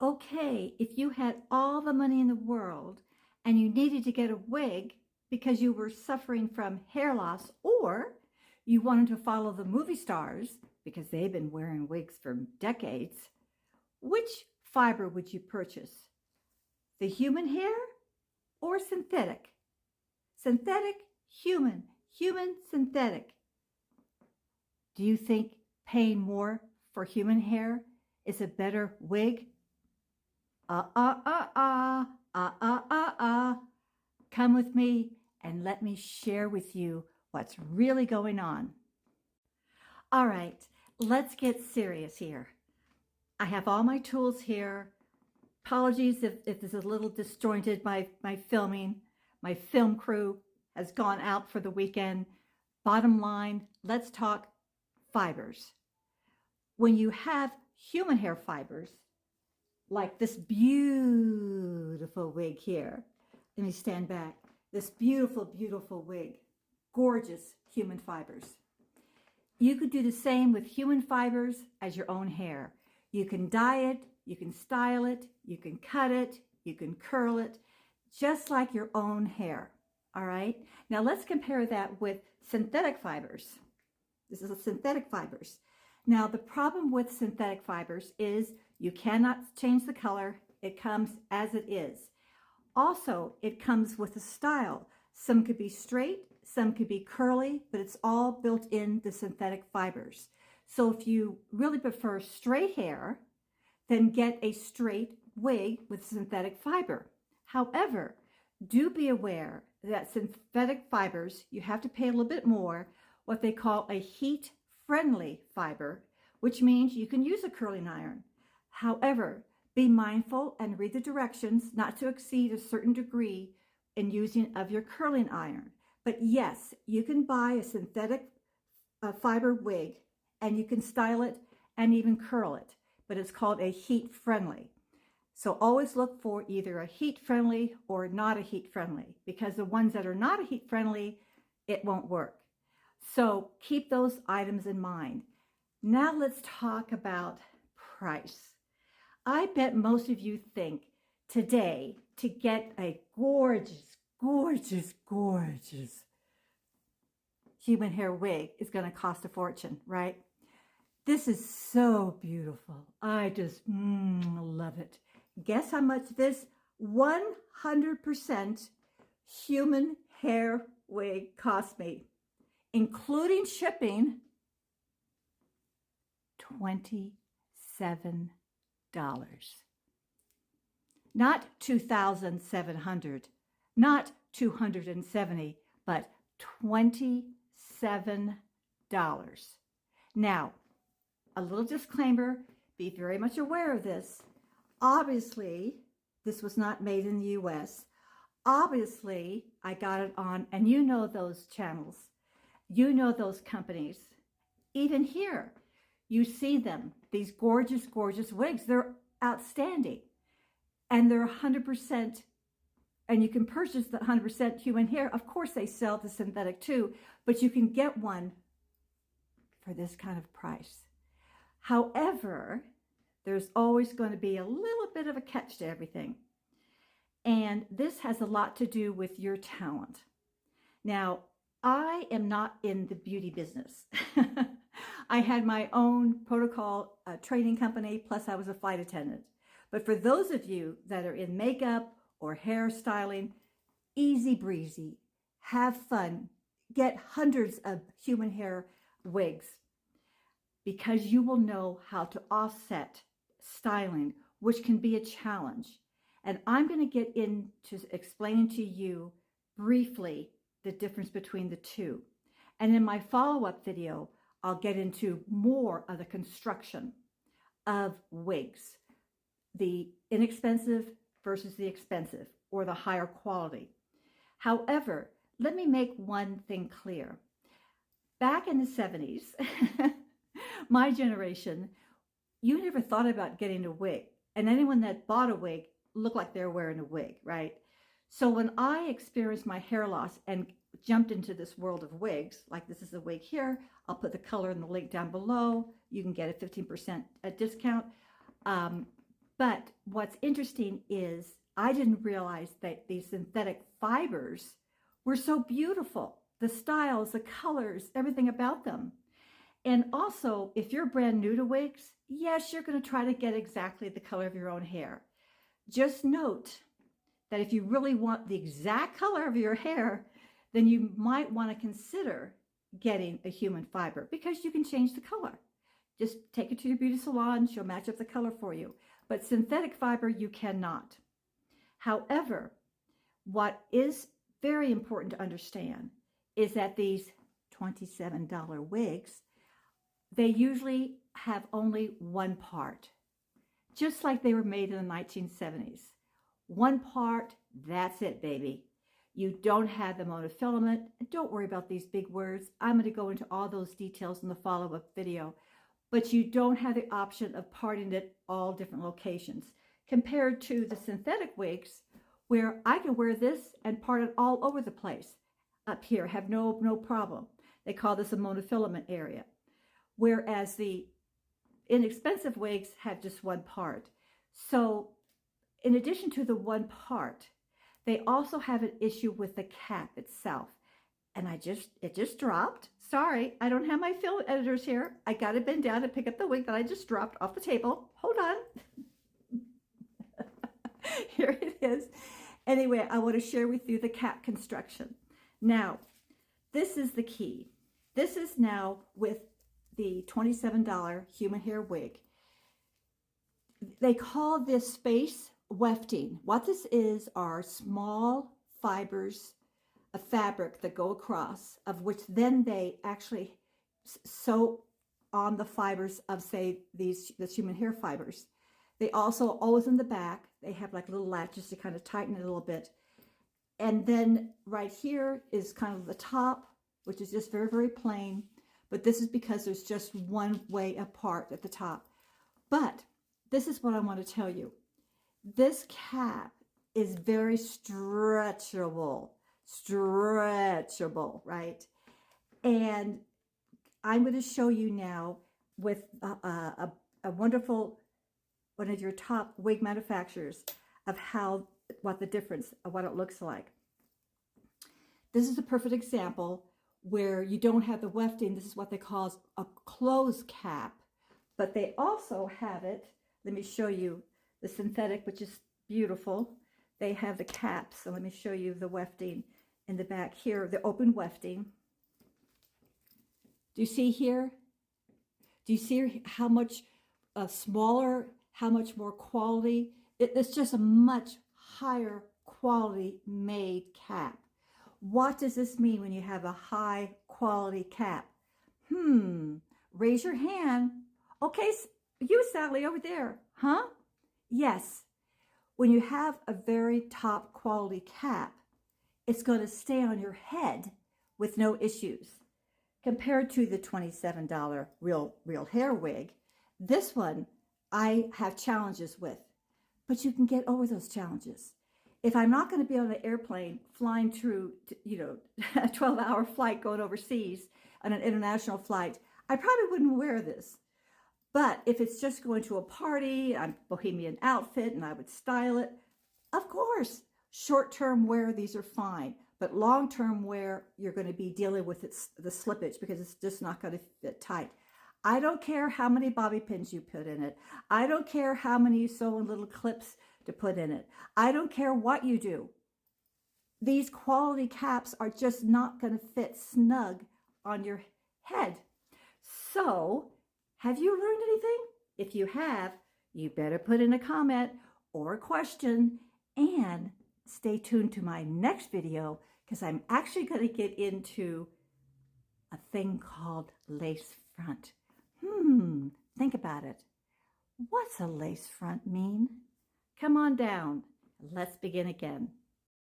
Okay, if you had all the money in the world and you needed to get a wig because you were suffering from hair loss, or you wanted to follow the movie stars because they've been wearing wigs for decades, which fiber would you purchase? The human hair or synthetic? Synthetic, human, human, synthetic. Do you think paying more for human hair is a better wig? Come with me and let me share with you what's really going on. All right, let's get serious here. I have all my tools here. Apologies if this is a little disjointed, my filming. My film crew has gone out for the weekend. Bottom line, let's talk fibers. When you have human hair fibers, like this beautiful wig here. Let me stand back. This beautiful, beautiful wig. Gorgeous human fibers. You could do the same with human fibers as your own hair. You can dye it, you can style it, you can cut it, you can curl it, just like your own hair. All right? Now let's compare that with synthetic fibers. This is a synthetic fibers. Now the problem with synthetic fibers is you cannot change the color. It comes as it is. Also, it comes with a style. Some could be straight, some could be curly, but it's all built in the synthetic fibers. So if you really prefer straight hair, then get a straight wig with synthetic fiber. However, do be aware that synthetic fibers, you have to pay a little bit more, what they call a heat-friendly fiber, which means you can use a curling iron. However, be mindful and read the directions not to exceed a certain degree in using of your curling iron. But yes, you can buy a synthetic fiber wig and you can style it and even curl it, but it's called a heat-friendly. So always look for either a heat-friendly or not a heat-friendly, because the ones that are not a heat-friendly, it won't work. So keep those items in mind. Now let's talk about price. I bet most of you think today to get a gorgeous, gorgeous, gorgeous human hair wig is going to cost a fortune, right? This is so beautiful. I just love it. Guess how much this 100% human hair wig cost me, including shipping? $27. Not $2,700, not $270, but $27. Now, a little disclaimer, be very much aware of this. Obviously, this was not made in the US. Obviously, I got it on, and you know those channels. You know those companies. Even here, you see them, these gorgeous, gorgeous wigs. They're outstanding. And they're 100%, and you can purchase the 100% human hair. Of course, they sell the synthetic too, but you can get one for this kind of price. However, there's always going to be a little bit of a catch to everything. And this has a lot to do with your talent. Now, I am not in the beauty business. I had my own protocol training company, plus I was a flight attendant. But for those of you that are in makeup or hairstyling, easy breezy, have fun, get hundreds of human hair wigs, because you will know how to offset styling, which can be a challenge. And I'm going to get into explaining to you briefly the difference between the two. And in my follow-up video, I'll get into more of the construction of wigs, the inexpensive versus the expensive, or the higher quality. However, let me make one thing clear. Back in the 70s, my generation, you never thought about getting a wig. And anyone that bought a wig looked like they were wearing a wig, right? So when I experienced my hair loss and jumped into this world of wigs, like this is a wig here, I'll put the color in the link down below. You can get a 15% discount. But what's interesting is I didn't realize that these synthetic fibers were so beautiful. The styles, the colors, everything about them. And also, if you're brand new to wigs, yes, you're going to try to get exactly the color of your own hair. Just note that if you really want the exact color of your hair, then you might want to consider getting a human fiber because you can change the color. Just take it to your beauty salon, she'll match up the color for you. But synthetic fiber, you cannot. However, what is very important to understand is that these $27 wigs, they usually have only one part, just like they were made in the 1970s. One part, that's it, baby. You don't have the monofilament. Don't worry about these big words. I'm going to go into all those details in the follow-up video. But you don't have the option of parting at all different locations compared to the synthetic wigs where I can wear this and part it all over the place. Up here, have no problem. They call this a monofilament area. Whereas the inexpensive wigs have just one part. So in addition to the one part, they also have an issue with the cap itself. And it just dropped. Sorry, I don't have my film editors here. I got to bend down and pick up the wig that I just dropped off the table. Hold on. Here it is. Anyway, I want to share with you the cap construction. Now, this is the key. This is now with the $27 human hair wig. They call this space wefting. What this is are small fibers of fabric that go across, of which then they actually sew on the fibers of, say, this human hair fibers. They also, always in the back, they have like little latches to kind of tighten it a little bit. And then right here is kind of the top, which is just very, very plain. But this is because there's just one way apart at the top. But this is what I want to tell you. This cap is very stretchable, right? And I'm going to show you now with a wonderful, one of your top wig manufacturers of what the difference of what it looks like. This is a perfect example where you don't have the wefting. This is what they call a closed cap, but they also have it. Let me show you the synthetic, which is beautiful. They have the caps. So let me show you the wefting in the back here, the open wefting. Do you see here? Do you see how much smaller, how much more quality? It's just a much higher quality made cap. What does this mean when you have a high quality cap? Raise your hand. Okay, you, Sally, over there, huh? Yes. When you have a very top quality cap, it's going to stay on your head with no issues. Compared to the $27 real hair wig, this one I have challenges with, but you can get over those challenges. If I'm not going to be on an airplane flying through, a 12-hour flight going overseas on an international flight, I probably wouldn't wear this. But if it's just going to a party, I'm bohemian outfit, and I would style it, of course, short-term wear, these are fine. But long-term wear, you're going to be dealing with the slippage because it's just not going to fit tight. I don't care how many bobby pins you put in it. I don't care how many you sew in little clips to put in it. I don't care what you do. These quality caps are just not going to fit snug on your head. So, have you learned anything? If you have, you better put in a comment or a question and stay tuned to my next video because I'm actually going to get into a thing called lace front. Think about it. What's a lace front mean? Come on down. Let's begin again.